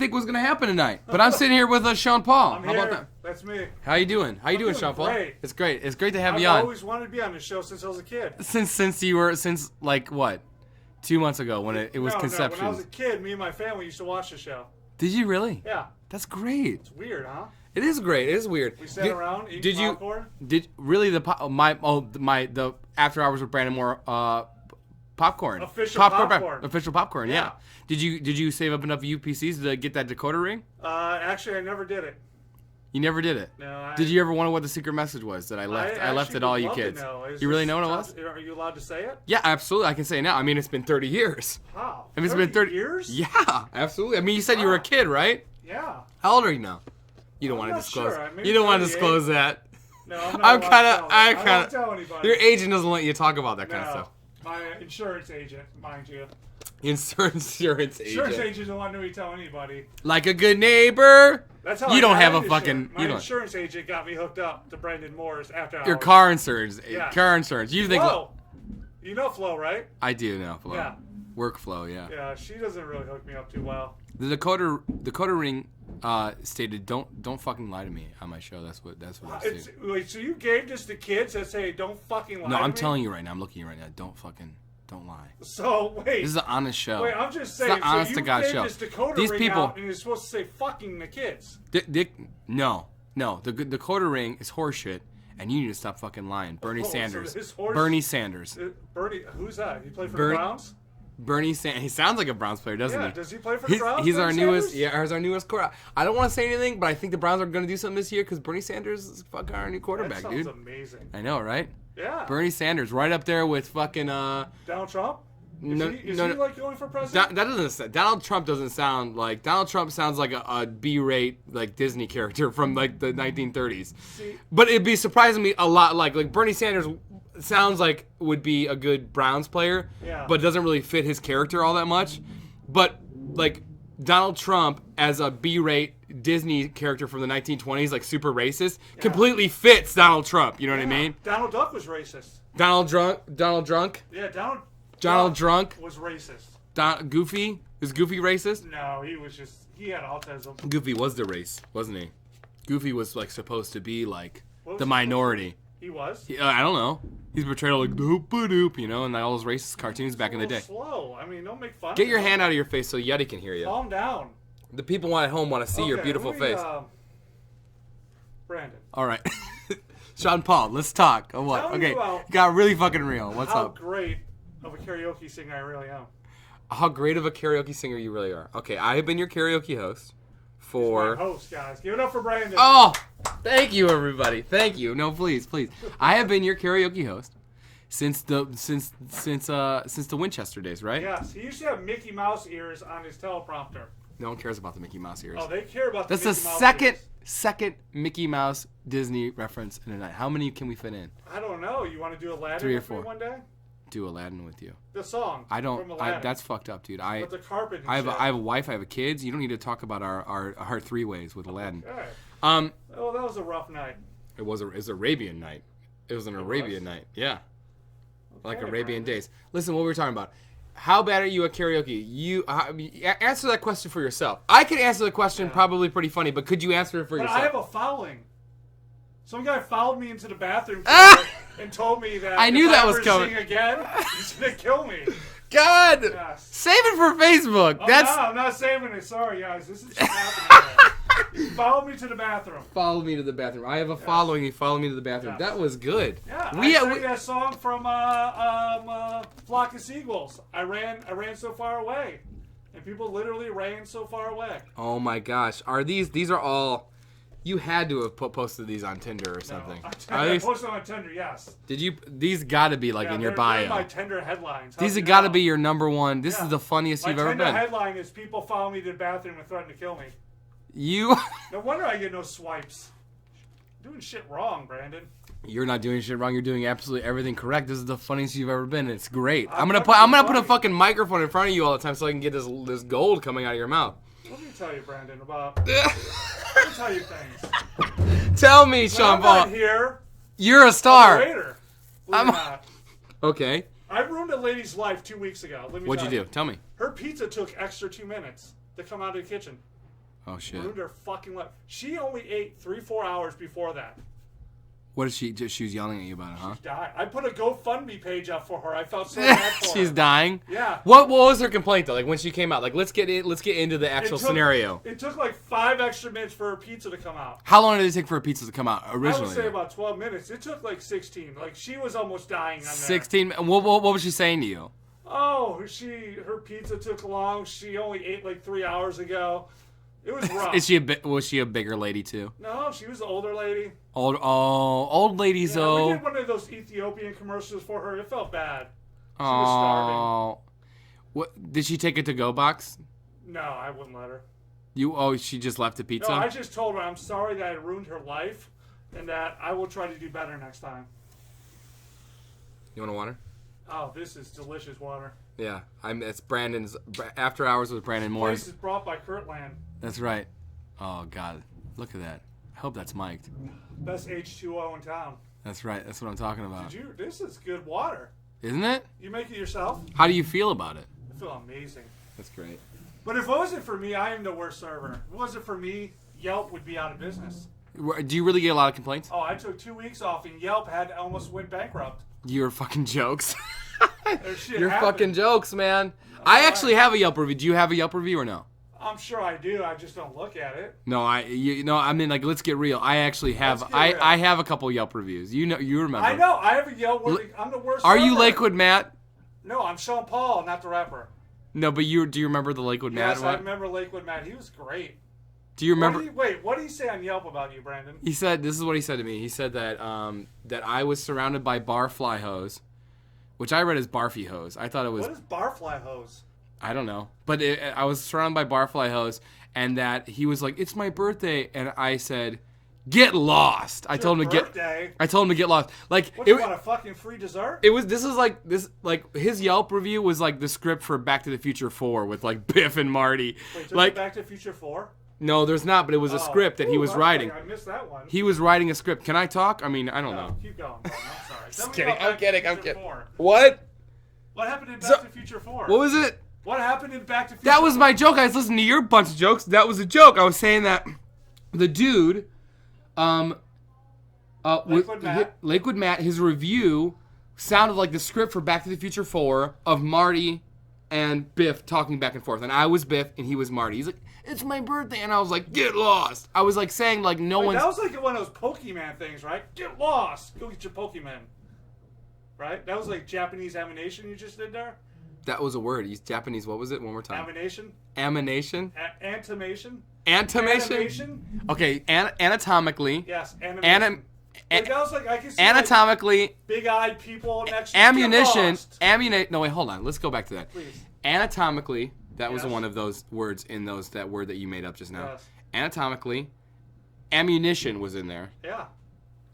think was gonna happen tonight. But I'm sitting here with Sean Paul. I'm How here. about that? That's me. How you doing? How you doing, Sean Paul? Great. It's great. It's great to have you I've on. always wanted to be on this show since I was a kid. Since like what? 2 months ago when it was conception. When I was a kid, me and my family used to watch the show. Did you really? Yeah. That's great. It's weird, huh? It is great. It is weird. We sat around eating popcorn. Did really the after hours with Brandon Moore popcorn. Official popcorn. Official popcorn. Yeah. Did you save up enough UPCs to get that decoder ring? Actually, I never did it. You never did it. No. Did you ever wonder what the secret message was that I left? I left it all you kids. You really know what it was? Are you allowed to say it? Yeah, absolutely. I can say it now. I mean, it's been 30 years. Wow. I mean, it's been 30 years? Yeah, absolutely. I mean, you said you were a kid, right? Yeah. How old are you now? You don't want to disclose. Sure. You don't want to disclose that. No, I'm not. I don't tell anybody. Your agent doesn't let you talk about that kind of stuff. My insurance agent, mind you. Insurance agent. Insurance agent don't want me to tell anybody. Like a good neighbor. That's how you don't have a fucking. My insurance agent got me hooked up to Brandon Moore's after hours. Your car insurance. Yeah. Car insurance. You think? Flo. You know Flo, right? I do know Flo. Yeah. Workflow, yeah. Yeah, she doesn't really hook me up too well. The decoder ring stated, "Don't fucking lie to me" on my show. That's what it stated. Wait, so you gave this to kids that say "Don't fucking lie"? No, to I'm me? telling you right now. I'm looking at you right now. Don't lie. So wait. This is an honest show. Wait, I'm just saying. It's an honest so to God you show. gave this decoder These ring people, out and you're supposed to say "fucking" the kids. No. The decoder ring is horseshit, and you need to stop fucking lying. Bernie Sanders. Bernie Sanders. Bernie, who's that? He played for the Browns. Bernie Sanders. He sounds like a Browns player, doesn't he? Yeah, does he play for the Browns? He's our newest. Sanders? Yeah, he's our newest quarterback. I don't want to say anything, but I think the Browns are going to do something this year because Bernie Sanders is fucking our new quarterback, that dude. Amazing. I know, right? Yeah. Bernie Sanders, right up there with fucking. Donald Trump. Is he like going for president? That doesn't. Donald Trump doesn't sound like. Donald Trump sounds like a B-rate like Disney character from like the 1930s. See, but it'd be surprising me a lot. Like Bernie Sanders sounds like would be a good Browns player, but doesn't really fit his character all that much. But like Donald Trump as a B-rate Disney character from the 1920s, like super racist, completely fits Donald Trump. You know what I mean? Donald Duck was racist. Donald Drunk. Yeah, Donald Drunk was racist. Goofy? Is Goofy racist? No, he had autism. Goofy was the race, wasn't he? Goofy was like supposed to be like the minority. He was? I don't know. He's portrayed like doop-a-doop, you know, and all those racist cartoons back in the day. Slow. I mean, don't make fun Get of your him. hand out of your face so Yeti can hear you. Calm down. The people at home want to see your beautiful face. Brandon. All right. Sean Paul, let's talk. Oh, what? Okay. Got really fucking real. What's up? How great of a karaoke singer I really am. How great of a karaoke singer you really are. Okay, I have been your karaoke host for... He's my host, guys. Give it up for Brandon. Oh! Thank you, everybody. Thank you. No, please. I have been your karaoke host since the Winchester days, right? Yes. He used to have Mickey Mouse ears on his teleprompter. No one cares about the Mickey Mouse ears. Oh, they care about That's the Mickey Mouse the ears. second Mickey Mouse Disney reference in a night. How many can we fit in? I don't know. You want to do Aladdin 3 or with 4. me one day? Do Aladdin with you. The song. I don't. From Aladdin. That's fucked up, dude. With the carpet and I shit. have a wife. I have kids. You don't need to talk about our 3 ways with Aladdin. Okay. Oh, that was a rough night. It was Arabian night. It was an Arabian night. Yeah. Like Arabian days. Listen, what we were talking about. How bad are you at karaoke? You answer that question for yourself. I could answer the question probably pretty funny, but could you answer it for yourself? I have a following. Some guy followed me into the bathroom and told me that I knew if that I was ever coming. sing again, he's gonna kill me. God, Yes. save it for Facebook. I'm not saving it. Sorry, guys. This is just happening. He followed me to the bathroom. Follow me to the bathroom. I have a following. He followed me to the bathroom. Yes. That was good. Yeah, I sang that song from Flock of Seagulls. I ran so far away, and people literally ran so far away. Oh my gosh, are these are all? You had to have posted these on Tinder or something. No, I posted on Tinder, yes. Did you? These got to be like in your bio. They're my Tinder headlines. These have got to be your number one. This is the funniest you've ever been. My Tinder headline is people follow me to the bathroom and threaten to kill me. You. No wonder I get no swipes. I'm doing shit wrong, Brandon. You're not doing shit wrong. You're doing absolutely everything correct. This is the funniest you've ever been. It's great. I'm gonna put a fucking microphone in front of you all the time so I can get this gold coming out of your mouth. Let me tell you, Brandon, about... Let me tell you things. Tell me, Sean Paul. I'm not here. You're a star. I'm a waiter. Believe it or not. Okay. I ruined a lady's life 2 weeks ago. What'd you do? Tell me. Her pizza took extra 2 minutes to come out of the kitchen. Oh shit. Ruined her fucking life. She only ate 3-4 hours before that. What is she? She was yelling at you about it, huh? She's dying. I put a GoFundMe page up for her. I felt so bad for her. She's dying. Yeah. What was her complaint though? Like when she came out. Like let's get into the actual scenario. It took like 5 extra minutes for her pizza to come out. How long did it take for her pizza to come out originally? I would say about 12 minutes. It took like 16. Like she was almost dying on there. 16. What was she saying to you? Oh, her pizza took long. She only ate like 3 hours ago. It was rough. Was she a bigger lady too? No, she was an older lady. Old ladies though. We did one of those Ethiopian commercials for her. It felt bad. She was starving. What did she take a to-go box? No, I wouldn't let her. She just left the pizza? No, I just told her I'm sorry that I ruined her life and that I will try to do better next time. You want a water? Oh, this is delicious water. Yeah, it's Brandon's After Hours with Brandon Morris. This is brought by Kirtland. That's right. Oh God, look at that. I hope that's mic'd. Best H2O in town. That's right. That's what I'm talking about. This is good water. Isn't it? You make it yourself? How do you feel about it? I feel amazing. That's great. But if it wasn't for me, I am the worst server. If it wasn't for me, Yelp would be out of business. Do you really get a lot of complaints? Oh, I took 2 weeks off and Yelp almost went bankrupt. You're fucking jokes. You're fucking jokes, man. I actually have a Yelp review. Do you have a Yelp review or no? I'm sure I do. I just don't look at it. No, I mean, like, let's get real. I actually have. I have a couple Yelp reviews. You remember? I know. I have a Yelp. I'm the worst. Are you Lakewood Matt? No, I'm Shawn Paul, not the rapper. No, but do you remember the Lakewood Matt? Yes, I remember Lakewood Matt. He was great. Do you remember? What did he say on Yelp about you, Brandon? He said, this is what he said to me. He said that that I was surrounded by barfly hose, which I read as barfy hose. I thought it was. What is barfly hose? I don't know. But I was surrounded by barfly hose, and that he was like, it's my birthday. And I said, get lost. I told him to get lost. Like, what, you want a fucking free dessert? His Yelp review was like the script for Back to the Future 4 with like Biff and Marty. Wait, like Back to the Future 4? No, there's not, but it was a script that he was writing. I missed that one. He was writing a script. Can I talk? I mean, I don't know. Keep going. I'm sorry. Just kidding. I'm kidding. 4. What? What happened in Back to the Future 4? What was it? What happened in Back to the Future 4? That was my joke. I was listening to your bunch of jokes. That was a joke. I was saying that the dude, Lakewood Matt, his review sounded like the script for Back to the Future 4 of Marty and Biff talking back and forth. And I was Biff and he was Marty. He's like, it's my birthday. And I was like, get lost. I was like saying like one's... That was like one of those Pokemon things, right? Get lost. Go get your Pokemon. Right? That was like Japanese animation you just did there? That was a word. He's Japanese. What was it? One more time. Animation? Animation? Animation? Animation? Okay, anatomically. Yes, animation. That was like, I can see anatomically. Like big-eyed people next to ammunition. No, wait, hold on. Let's go back to that. Please. Anatomically, that was one of those words in that word that you made up just now. Yes. Anatomically, ammunition was in there. Yeah.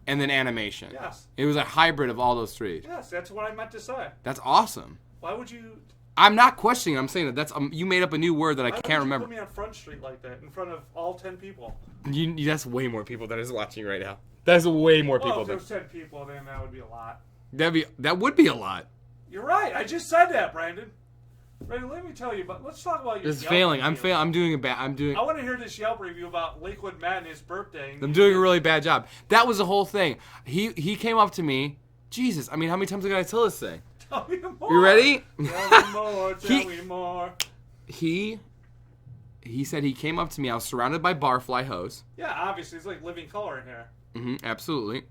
And then animation. Yes. It was a hybrid of all those three. Yes, that's what I meant to say. That's awesome. Why would you... I'm not questioning. I'm saying that you made up a new word that I can't remember. Why would you put me on Front Street like that in front of all 10 people? That's way more people that is watching right now. That's way more people. Well, if there was 10 people, then that would be a lot. That would be a lot. You're right. I just said that, Brandon. Brandon, let me tell you. But let's talk about your. This is failing. Review. I'm doing a bad. I want to hear this Yelp review about Lakewood Matt and his birthday. I'm doing a really bad job. That was the whole thing. He came up to me. Jesus, I mean, how many times I gotta tell this thing? Tell me more. You ready? Tell me more. Tell me more. He said he came up to me. I was surrounded by barfly hose. Yeah, obviously it's like living color in here. Absolutely.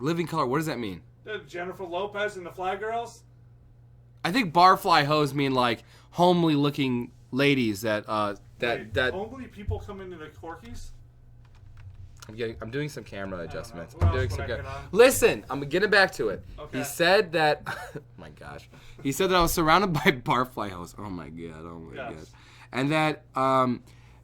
Living color. What does that mean? Jennifer Lopez and the Fly Girls. I think barfly hose mean like homely looking ladies that homely people come into the Corkies. I'm doing some camera adjustments. Listen, I'm getting back to it. Okay. He said that oh my gosh. He said that I was surrounded by barfly hose. Oh my god. And that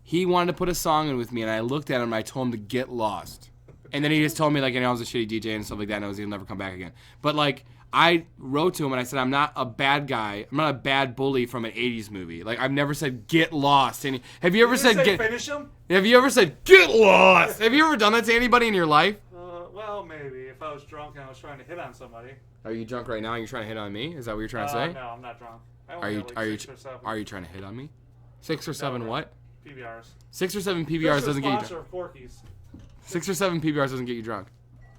he wanted to put a song in with me, and I looked at him and I told him to get lost. And then he just told me like, I was a shitty DJ and stuff like that, and he'll never come back again. But like, I wrote to him and I said, I'm not a bad guy. I'm not a bad bully from an 80s movie. Like, I've never said get lost. Have you ever said get? Finish him? Have you ever said get lost? Have you ever done that to anybody in your life? Well, maybe if I was drunk and I was trying to hit on somebody. Are you drunk right now? And you're trying to hit on me? Is that what you're trying to say? No, I'm not drunk. Are you trying to hit on me? 6 or 7 what? PBRs. 6 or 7 PBRs doesn't get you drunk. Of Corky's. 6 or 7 PBRs doesn't get you drunk.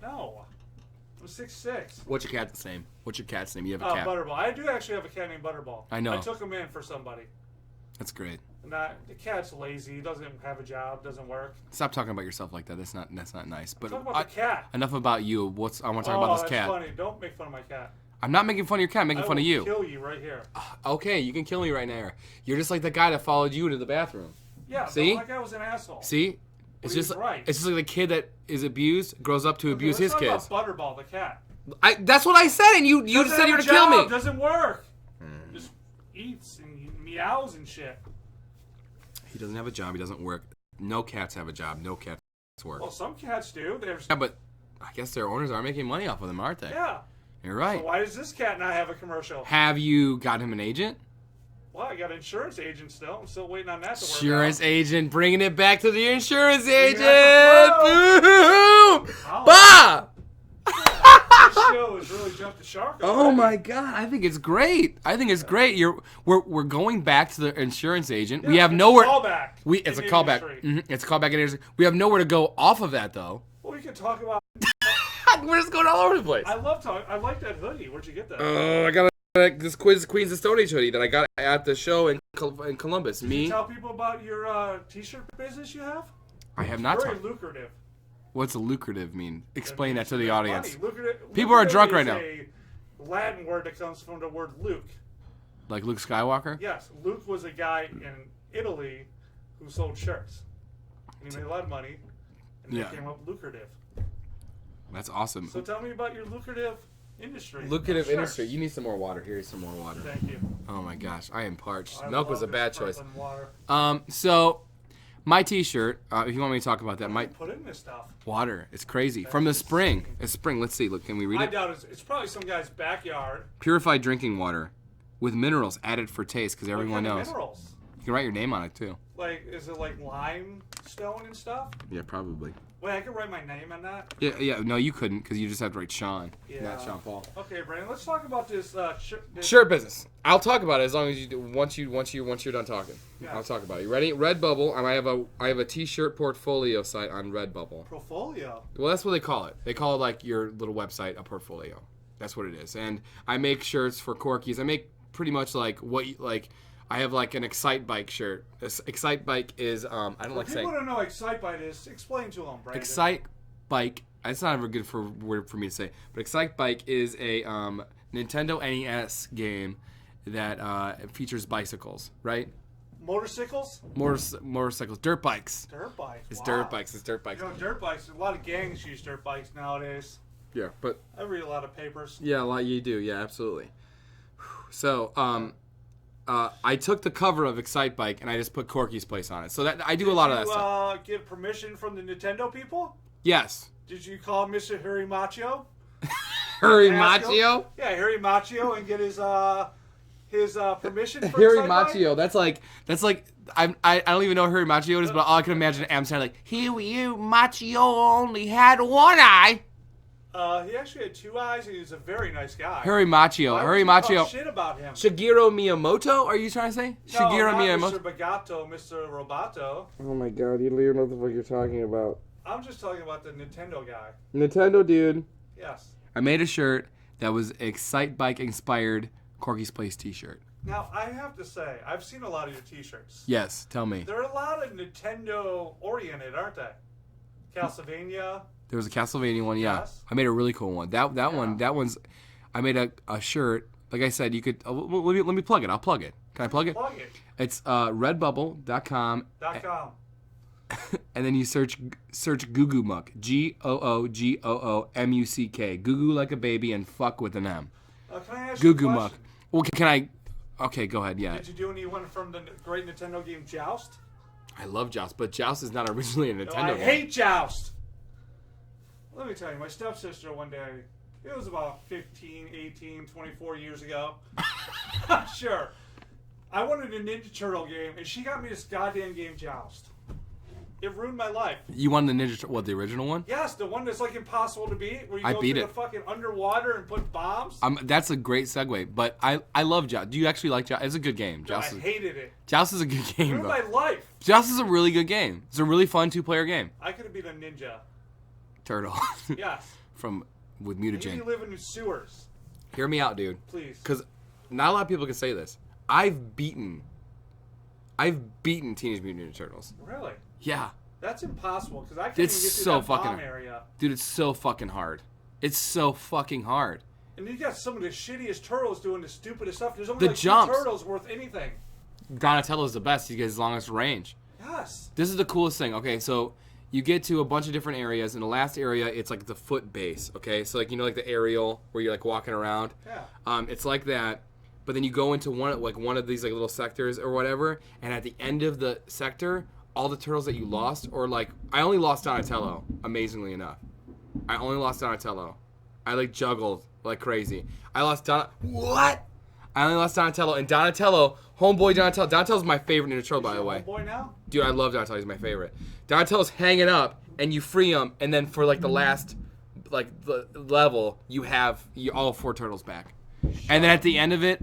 No. I'm 6'6". What's your cat's name? What's your cat's name? You have a cat. Butterball. I do actually have a cat named Butterball. I know. I took him in for somebody. That's great. The cat's lazy. He doesn't have a job. Doesn't work. Stop talking about yourself like that. That's not nice. But talk about the cat. Enough about you. I want to talk about this cat. Funny. Don't make fun of my cat. I'm not making fun of your cat. I'm making fun of you. I will kill you right here. Okay, you can kill me right now. You're just like the guy that followed you into the bathroom. Yeah. See? That guy was an asshole. See? It's just like the kid that is abused grows up to abuse his kids. Let's talk about Butterball, the cat. That's what I said, and you just said you were to kill me. Doesn't work. Just eats and meows and shit. He doesn't have a job. He doesn't work. No cats have a job. No cats work. Well, some cats do. Yeah, but I guess their owners are making money off of them, aren't they? Yeah. You're right. So why does this cat not have a commercial? Have you got him an agent? Well, I got an insurance agent still. I'm still waiting on that to work Insurance out. agent, bringing it back to the insurance agent. Boom! Bah! This show has really jumped the shark. Oh my god, I think it's great. We're going back to the insurance agent. Yeah, we have nowhere. It's a callback. It's a callback in industry. We have nowhere to go off of that though. Well, we could talk about. We're just going all over the place. I like that hoodie. Where'd you get that? I got this Queens of Stone Age hoodie that I got at the show in Columbus. Did you tell people about your t-shirt business you have? I have not. Very lucrative. What's a lucrative mean? Explain that to the audience. Lucrative People are drunk right now. A Latin word that comes from the word Luke. Like Luke Skywalker? Yes. Luke was a guy in Italy who sold shirts. And he made a lot of money. And they came up lucrative. That's awesome. So tell me about your lucrative industry. Lucrative industry. You need some more water. Here's some more water. Thank you. Oh my gosh, I am parched. Milk was a bad choice. Water. So my T-shirt. If you want me to talk about that, put in this stuff. Water. It's crazy. From the spring. It's spring. Let's see. Look, can we read it? I doubt it's probably some guy's backyard. Purified drinking water with minerals added for taste, because everyone knows. Minerals? You can write your name on it too. Like, is it like limestone and stuff? Yeah, probably. Wait, I could write my name on that? Yeah. No, you couldn't, because you just have to write Shawn, not Sean Paul. Okay, Brandon, let's talk about this shirt business. I'll talk about it as long as you do. Once you're done talking, I'll talk about it. You ready? Redbubble. I have a T-shirt portfolio site on Redbubble. Portfolio. Well, that's what they call it. They call it like your little website a portfolio. That's what it is. And I make shirts for Corky's. I make pretty much like what you, like. I have like an Excite Bike shirt. Excite Bike is I don't like saying. People don't know what Excite Bike is. Explain to them, Brandon. Excite Bike. It's not ever good word for me to say, but Excite Bike is a Nintendo NES game that features bicycles, right? Motorcycles? Motorcycles. Dirt bikes. Dirt bikes. It's dirt bikes. It's dirt bikes. You know, dirt bikes. A lot of gangs use dirt bikes nowadays. Yeah, but I read a lot of papers. Yeah, a lot you do. Yeah, absolutely. So, I took the cover of Excite Bike and I just put Corky's place on it. So that I do a lot of that stuff. Did you get permission from the Nintendo people? Yes. Did you call Mr. Harry Machio? Harry Machio? Yeah, Harry Machio, and get his permission for Harry Excite Machio. Bike? That's like I don't even know who Harry Machio is, but all I can imagine Am saying like, "Here you Machio only had one eye." He actually had two eyes, and he was a very nice guy. Harry Machio. Harry Machio. Talk shit about him. Shigeru Miyamoto? Are you trying to say? No, Shigeru not Miyamoto. Mr. Bagato, Mr. Roboto. Oh my god, you don't even know what the fuck you're talking about. I'm just talking about the Nintendo guy. Nintendo dude. Yes. I made a shirt that was Excite Bike inspired Corky's Place t-shirt. Now, I have to say, I've seen a lot of your t-shirts. Yes, tell me. They're a lot of Nintendo oriented, aren't they? Castlevania. There was a Castlevania one, yeah. Yes. I made a really cool one. That one's. I made a shirt. Like I said, you could. Let me plug it. I'll plug it. Can I plug it? Plug it. It's redbubble.com. .com. And then you search Goo Muck. GOOGOOMUCK. Goo Goo like a baby and fuck with an M. Can I ask you a question? Muck. Well, can I? Okay, go ahead. Yeah. Did you do anyone from the great Nintendo game Joust? I love Joust, but Joust is not originally a Nintendo game. I hate Joust. Let me tell you, my stepsister one day, it was about 15, 18, 24 years ago. Sure. I wanted a Ninja Turtle game, and she got me this goddamn game Joust. It ruined my life. You won the the original one? Yes, the one that's like impossible to beat, where you go beat through it. the fucking underwater and put bombs. That's a great segue, but I love Joust. Do you actually like Joust? It's a good game. No, I hated it. Joust is a good game, Ruined my life. Joust is a really good game. It's a really fun 2-player game. I could have been a ninja. Turtle. Yes. With You mutagen. live in the sewers. Hear me out, dude. Please. Because not a lot of people can say this. I've beaten Teenage Mutant Ninja Turtles. Really? Yeah. That's impossible because I can't It's even get so through that fucking bomb area. Dude, it's so fucking hard. It's so fucking hard. And you got some of the shittiest turtles doing the stupidest stuff. There's only The like jumps. 2 turtles worth anything. Donatello's the best. He gets the longest range. Yes. This is the coolest thing. Okay, so you get to a bunch of different areas. In the last area, it's like the foot base. Okay, so like like the aerial where you're like walking around. Yeah. It's like that. But then you go into one of these like little sectors or whatever, and at the end of the sector, all the turtles that you lost, or like I only lost Donatello, amazingly enough. I only lost Donatello. I like juggled like crazy. I lost What? I only lost Donatello, and homeboy Donatello. Donatello's my favorite Ninja Turtle, by the way. Homeboy now? Dude, I love Donatello. He's my favorite. Donatello's hanging up, and you free him, and then for like the last the level, you have all 4 turtles back. And then at the end of it,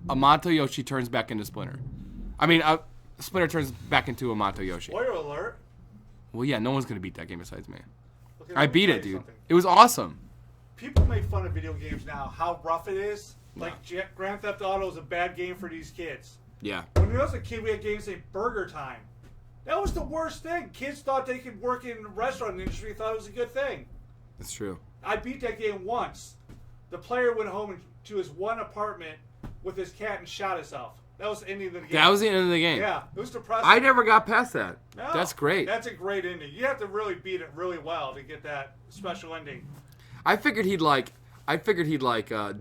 Amato Yoshi turns back into Splinter. I mean, Splinter turns back into Amato Yoshi. Spoiler alert. Well, yeah, no one's going to beat that game besides me. Okay, I beat it, dude. Something. It was awesome. People make fun of video games now, how rough it is. Like, Grand Theft Auto is a bad game for these kids. Yeah. When I was a kid, we had games like Burger Time. That was the worst thing. Kids thought they could work in the restaurant industry, thought it was a good thing. That's true. I beat that game once. The player went home to his one apartment with his cat and shot himself. That was the ending of the game. That was the end of the game. Yeah, it was depressing. I never got past that. No, that's great. That's a great ending. You have to really beat it really well to get that special ending. I figured he'd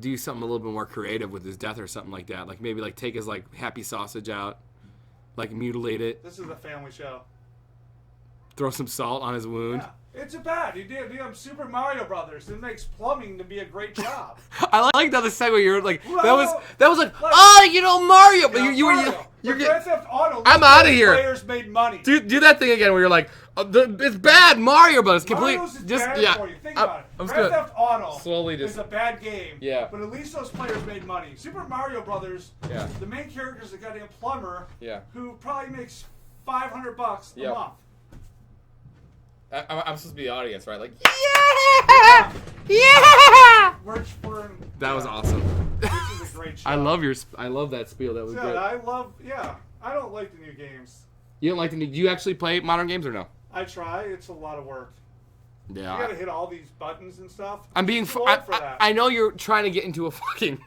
do something a little bit more creative with his death or something like that. Like maybe like take his like happy sausage out, like mutilate it. This is a family show. Throw some salt on his wound. Yeah. It's a bad. You did Super Mario Brothers. It makes plumbing to be a great job. I like the other segue. You're like Well, that was like Mario, but you're Grand Theft Auto. I'm out of here. Players made money. Do that thing again where you're like it's bad Mario, but it's complete. Mario's is Just bad yeah. for you. Think about it. I'm Grand good. Theft Auto Slowly just is a bad game. Yeah. But at least those players made money. Super Mario Brothers. Yeah. The main character is a goddamn plumber. Yeah. Who probably makes $500 a month. I'm supposed to be the audience, right? Like, yeah! That was awesome. This is a great show. I love that spiel. That was great. I don't like the new games. You don't like the new? Do you actually play modern games or no? I try. It's a lot of work. Yeah. You gotta hit all these buttons and stuff. I'm being. I know you're trying to get into a fucking.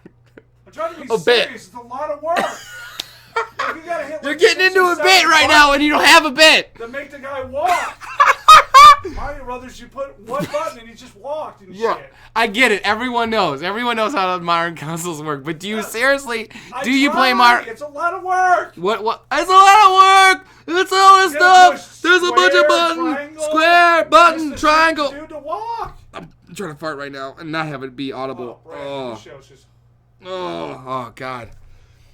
I'm trying to be a serious. bit. It's a lot of work. Like, you're getting into a bit right now, and you don't have a bit. To make the guy walk. Mario Brothers, you put one button and he just walked and shit. I get it. Everyone knows. Everyone knows how the modern consoles work. But do you seriously? You play Mario? It's a lot of work. What? It's a lot of work. It's all this stuff. There's a bunch of buttons. Square, button, triangle. Dude, to walk. I'm trying to fart right now and not have it be audible. Oh. Show's just... oh, God.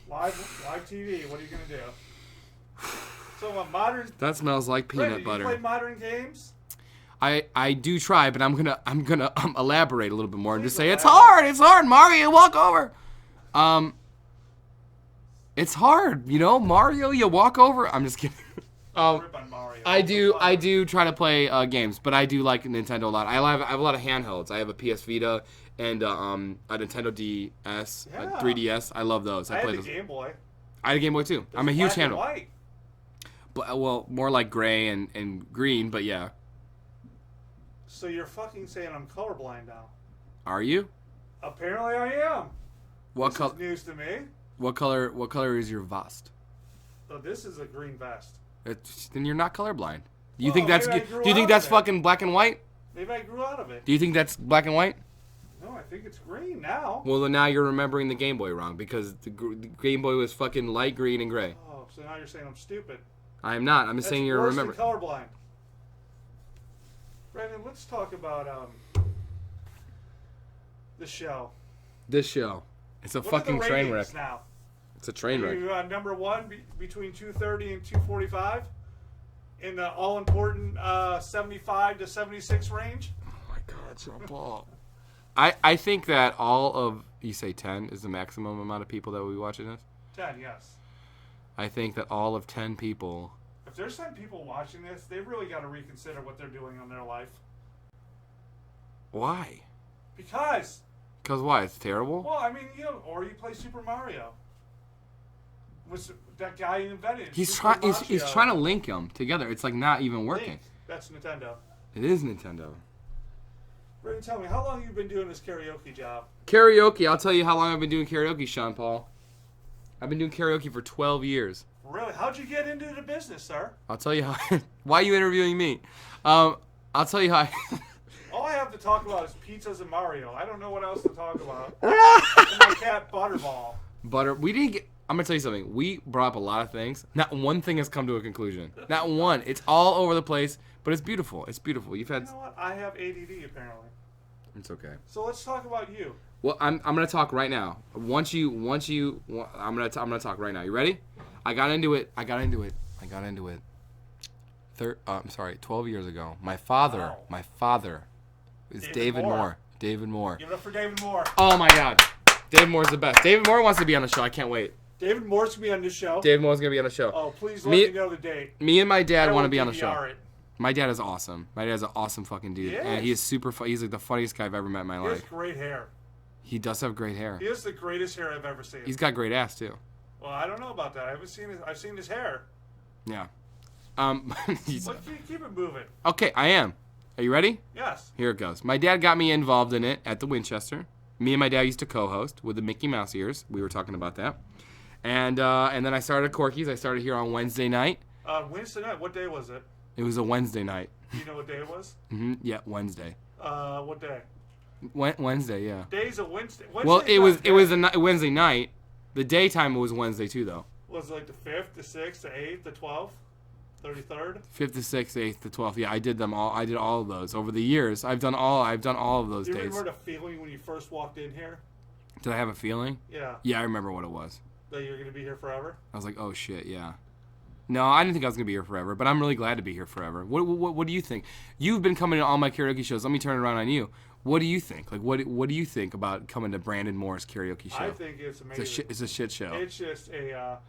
Live TV. What are you gonna do? So modern. That smells like peanut butter. You play modern games? I do try, but I'm gonna elaborate a little bit more and just say it's hard, Mario, walk over. It's hard, Mario, you walk over. I'm just kidding. I do try to play games, but I do like Nintendo a lot. I have a lot of handhelds. I have a PS Vita and a Nintendo DS, a 3DS. I love those. I had a Game Boy. I had a Game Boy too. I'm a huge handheld. White. But well, more like gray and green, but yeah. So you're fucking saying I'm colorblind now? Are you? Apparently I am. What color? News to me. What color is your vest? Oh, this is a green vest. Then you're not colorblind. Do you think that's fucking black and white? Maybe I grew out of it. Do you think that's black and white? No, I think it's green now. Well, then now you're remembering the Game Boy wrong because the Game Boy was fucking light green and gray. Oh, so now you're saying I'm stupid. I am not. I'm just saying you're remembering. That's worse than colorblind. Brandon, let's talk about the show. This show. It's a fucking train wreck. Now? It's a train wreck. Number one between 2:30 and 2:45. in the all-important 75 to 76 range. Oh my God, Sean Paul. I think that all of, you say 10 is the maximum amount of people that will be watching this? 10, yes. I think that all of 10 people. If there's 10 people watching this, they've really got to reconsider what they're doing in their life. Why? Because why? It's terrible? Well, I mean, or you play Super Mario. Was that guy invented? He's trying to link them together. It's like not even working. Link. That's Nintendo. It is Nintendo. Brady, tell me, how long have you been doing this karaoke job? Karaoke, I'll tell you how long I've been doing karaoke, Sean Paul. I've been doing karaoke for 12 years. Really? How'd you get into the business, sir? I'll tell you how. Why are you interviewing me? I'll tell you how. All I have to talk about is pizzas and Mario. I don't know what else to talk about. And my cat, Butterball. I'm going to tell you something. We brought up a lot of things. Not one thing has come to a conclusion. Not one. It's all over the place, but it's beautiful. It's beautiful. You've had. You know what? I have ADD, apparently. It's okay. So let's talk about you. Well, I'm going to talk right now. I'm going to talk right now. You ready? I got into it. I'm sorry, 12 years ago. My father is David Moore. David Moore. Give it up for David Moore. Oh my God. David Moore's the best. David Moore wants to be on the show. I can't wait. David Moore's going to be on this show. David Moore's going to be on the show. Oh, please let me know the date. Me and my dad want to be on the show. It. My dad is awesome. My dad's an awesome fucking dude. And he is super fun. He's like the funniest guy I've ever met in my life. He has great hair. He does have great hair. He has the greatest hair I've ever seen. He's got great ass too. Well, I don't know about that. I've seen his hair. Yeah. Let's keep it moving. Okay, I am. Are you ready? Yes. Here it goes. My dad got me involved in it at the Winchester. Me and my dad used to co-host with the Mickey Mouse ears. We were talking about that. And then I started Corky's. I started here on Wednesday night. Wednesday night? What day was it? It was a Wednesday night. Do you know what day it was? Yeah, Wednesday. What day? Wednesday, yeah. Days of Wednesday. Well, it was a Wednesday night. The daytime was Wednesday too, though. Was it like the 5th, the 6th, the 8th, the 12th, 33rd? 5th, the 6th, 8th, the 12th. Yeah, I did them all. I did all of those over the years. I've done all of those days. Do you remember the feeling when you first walked in here? Did I have a feeling? Yeah. Yeah, I remember what it was. That you were going to be here forever? I was like, oh shit, yeah. No, I didn't think I was going to be here forever, but I'm really glad to be here forever. What do you think? You've been coming to all my karaoke shows. Let me turn it around on you. What do you think? Like, what do you think about coming to Brandon Moore's karaoke show? I think it's amazing. It's a shit show. It's just you got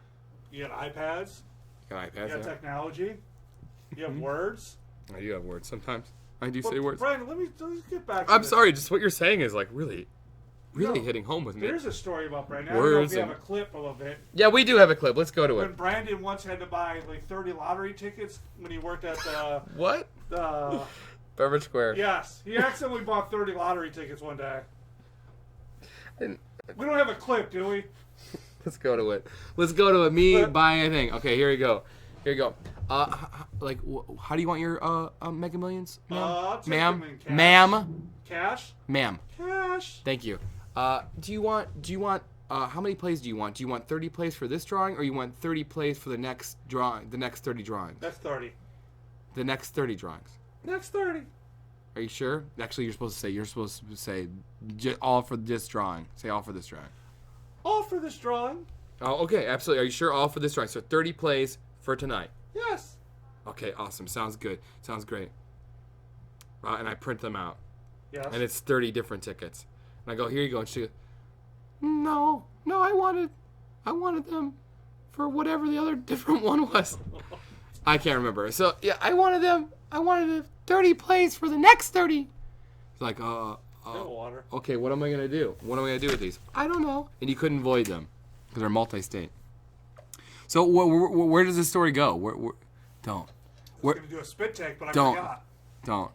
iPads. You got iPads, you got technology. You have words. I do have words sometimes. I do say words. Brandon, let's get back to I'm this. sorry, just what you're saying is like really hitting home with me. There's a story about Brandon. Words I don't know if we have a clip of it. Yeah, we do have a clip. Let's go to it. When Brandon once had to buy like 30 lottery tickets when he worked at the... What? The... Beverage Square. Yes. He accidentally bought 30 lottery tickets one day. We don't have a clip, do we? Let's go to it. Let's go to it. Me buying a thing. Okay, here you go. Here you go. How do you want your Mega Millions, ma'am? Ma'am. Cash. Ma'am. Cash. Thank you. Do you want? How many plays do you want? Do you want 30 plays for this drawing, or you want 30 plays for the next drawing? The next 30 drawings. That's 30. The next 30 drawings. Next 30. Are you sure? Actually, you're supposed to say all for this drawing. Say all for this drawing. All for this drawing. Oh, okay, absolutely. Are you sure? All for this drawing. So 30 plays for tonight. Yes. Okay, awesome. Sounds good. Sounds great. And I print them out. Yes. And it's 30 different tickets. And I go, here you go. And she goes, no, I wanted them for whatever the other different one was. I can't remember. So, yeah, I wanted 30 plays for the next 30. It's like, water. Okay, what am I going to do? What am I going to do with these? I don't know. And you couldn't void them because they're multi-state. So where does this story go? Don't. I was going to do a spit take, but I forgot. Don't.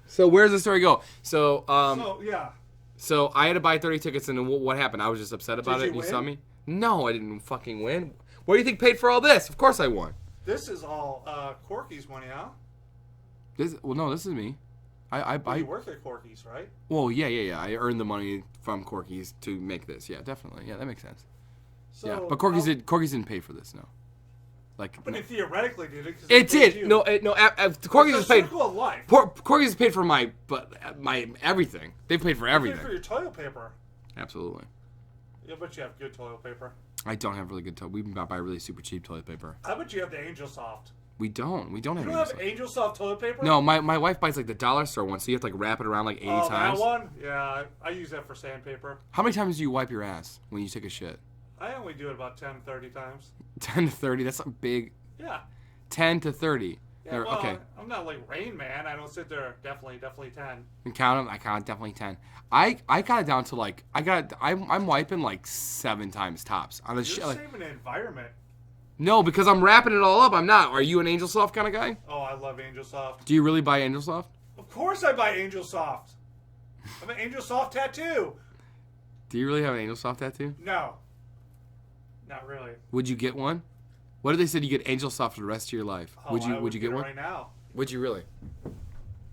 So where does the story go? So yeah. So I had to buy 30 tickets, and then what happened? I was just upset about it. You saw me? No, I didn't fucking win. What do you think paid for all this? Of course I won. This is all Corky's money, huh? No, this is me. I you work at Corky's, right? Well, yeah. I earned the money from Corky's to make this. Yeah, definitely. Yeah, that makes sense. So, yeah, but Corky's didn't pay for this, no. But it theoretically did it. It did. No. Corky's has paid. Circle of life. Corky's has paid for my everything. They've paid for everything. They paid for your toilet paper. Absolutely. Yeah, but you have good toilet paper. I don't have really good toilet. We buy really super cheap toilet paper. I bet you have the Angel Soft. We don't. We don't have You don't have Angel Soft toilet paper? No, my wife buys like the dollar store one, so you have to like wrap it around like 80 times. That one? Yeah, I use that for sandpaper. How many times do you wipe your ass when you take a shit? I only do it about 10, 30 times. 10 to 30? That's a big... Yeah. 10 to 30. Yeah, well, okay. I'm not like Rain Man. I don't sit there. Definitely 10. And count them. I count definitely 10. I got it down to like... I'm wiping like 7 times tops. On the You're saving the environment. No, because I'm wrapping it all up. I'm not. Are you an Angel Soft kind of guy? Oh, I love Angel Soft. Do you really buy Angel Soft? Of course I buy Angel Soft. I have an Angel Soft tattoo. Do you really have an Angel Soft tattoo? No. Not really. Would you get one? What did they say? You get Angel Soft for the rest of your life. Oh, would you get one? Right now. Would you really?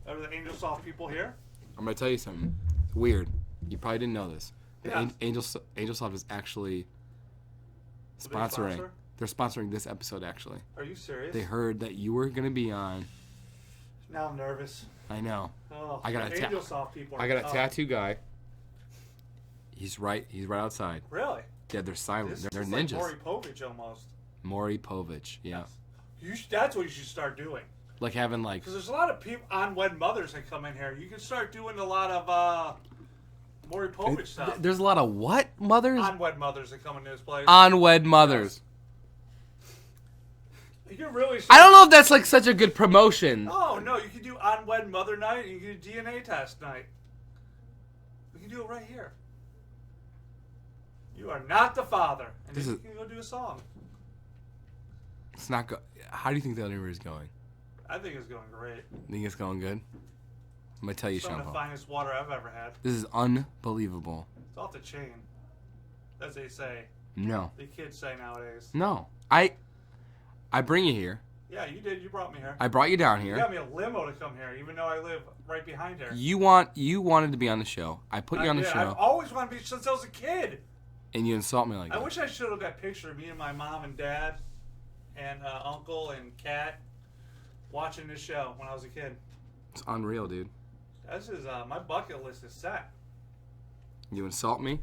Are the Angel Soft people here? I'm going to tell you something. It's weird. You probably didn't know this. Yeah. Angel Soft is actually sponsoring. They're sponsoring this episode, actually. Are you serious? They heard that you were going to be on. Now I'm nervous. I know. Oh, I got Angel Soft people. I got a tattoo guy. He's right outside. Really? Yeah, they're silent. They're like ninjas. Maury Povich almost. Maury Povich, yeah. That's what you should start doing. Like having like... Because there's a lot of people, unwed mothers that come in here. You can start doing a lot of Maury Povich stuff. There's a lot of what mothers? Unwed mothers that come into this place. Unwed mothers. Yes. You can really... I don't know if that's like such a good promotion. Oh, no. You can do unwed mother night and you can do DNA test night. We can do it right here. You are not the father. And then you can go do a song. It's not good. How do you think that interview is going? I think it's going great. Think it's going good? I'm going to tell you, Shawn. Some of the finest water I've ever had. This is unbelievable. It's off the chain. As they say. No. The kids say nowadays. No. I bring you here. Yeah, you did. You brought me here. I brought you down here. You got me a limo to come here, even though I live right behind here. You wanted to be on the show. I put you on the show. I've always wanted to be since I was a kid. And you insult me like that. I wish I showed up that picture of me and my mom and dad and uncle and cat watching this show when I was a kid. It's unreal, dude. This is my bucket list is set. You insult me?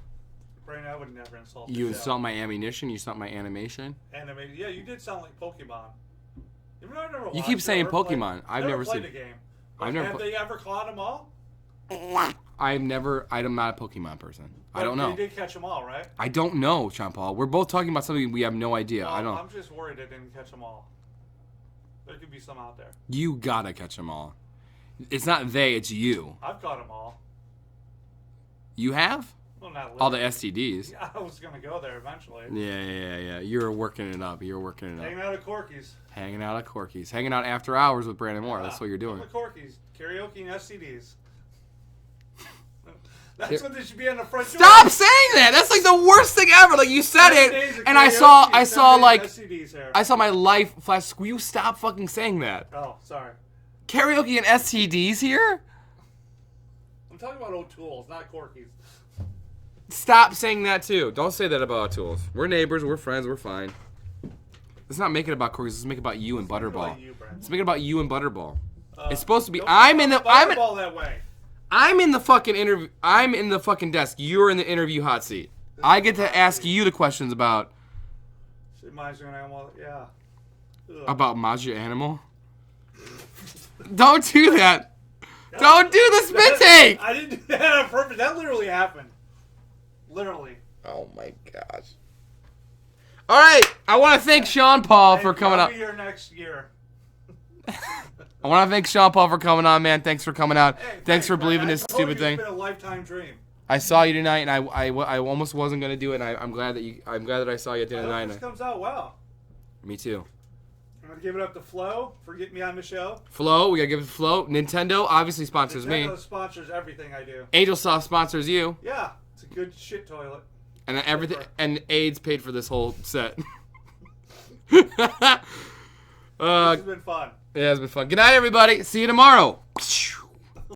Brandon, I would never insult you. The insult show. my ammunition. You insult my animation. Animated. Yeah, you did sound like Pokemon. Even though I never watched you keep saying Pokemon. I've never played the game. I've never. Have they ever caught them all? I'm not a Pokemon person. I don't know. They did catch them all, right? I don't know, Sean Paul. We're both talking about something we have no idea. Well, I don't. I'm just worried they didn't catch them all. There could be some out there. You gotta catch them all. It's not they, it's you. I've caught them all. You have? Well, not all the STDs. Yeah, I was gonna go there eventually. Yeah. You're working it up. Hanging out at Corky's. Hanging out at Corky's. Hanging out after hours with Brandon Moore. That's what you're doing. The Corky's. Karaoke and STDs. That's what they should be on the front door. Stop saying that. That's like the worst thing ever. Like you said it, and I saw my life flash. Will you stop fucking saying that? Oh, sorry. Karaoke and STDs here? I'm talking about O'Toole's, not Corky's. Stop saying that too. Don't say that about O'Toole's. We're neighbors. We're friends. We're fine. Let's not make it about Corky's. Let's make it about you and Butterball. Let's make it about you and Butterball. It's supposed to be. I'm in the fucking interview. I'm in the fucking desk. You're in the interview hot seat. I get to ask you the questions about. Yeah. About Major Animal. Don't do that. Don't do the spit take. I didn't do that on purpose. That literally happened. Literally. Oh my gosh. All right. I want to thank Shawn Paul for coming up. I'll be here next year. I want to thank Shawn Paul for coming on, man. Thanks for coming out. Hey, thanks for believing this stupid thing. It's been a lifetime dream. I saw you tonight, and I almost wasn't gonna do it. And I'm glad that I saw you at the end of the night. This comes out well. Me too. I'm gonna give it up to Flo for getting me on the show. Flo, we gotta give it to Flo. Nintendo obviously sponsors me. Nintendo sponsors everything I do. Angel Soft sponsors you. Yeah, it's a good shit toilet. And everything. And AIDS paid for this whole set. This has been fun. Yeah, it's been fun. Good night, everybody. See you tomorrow.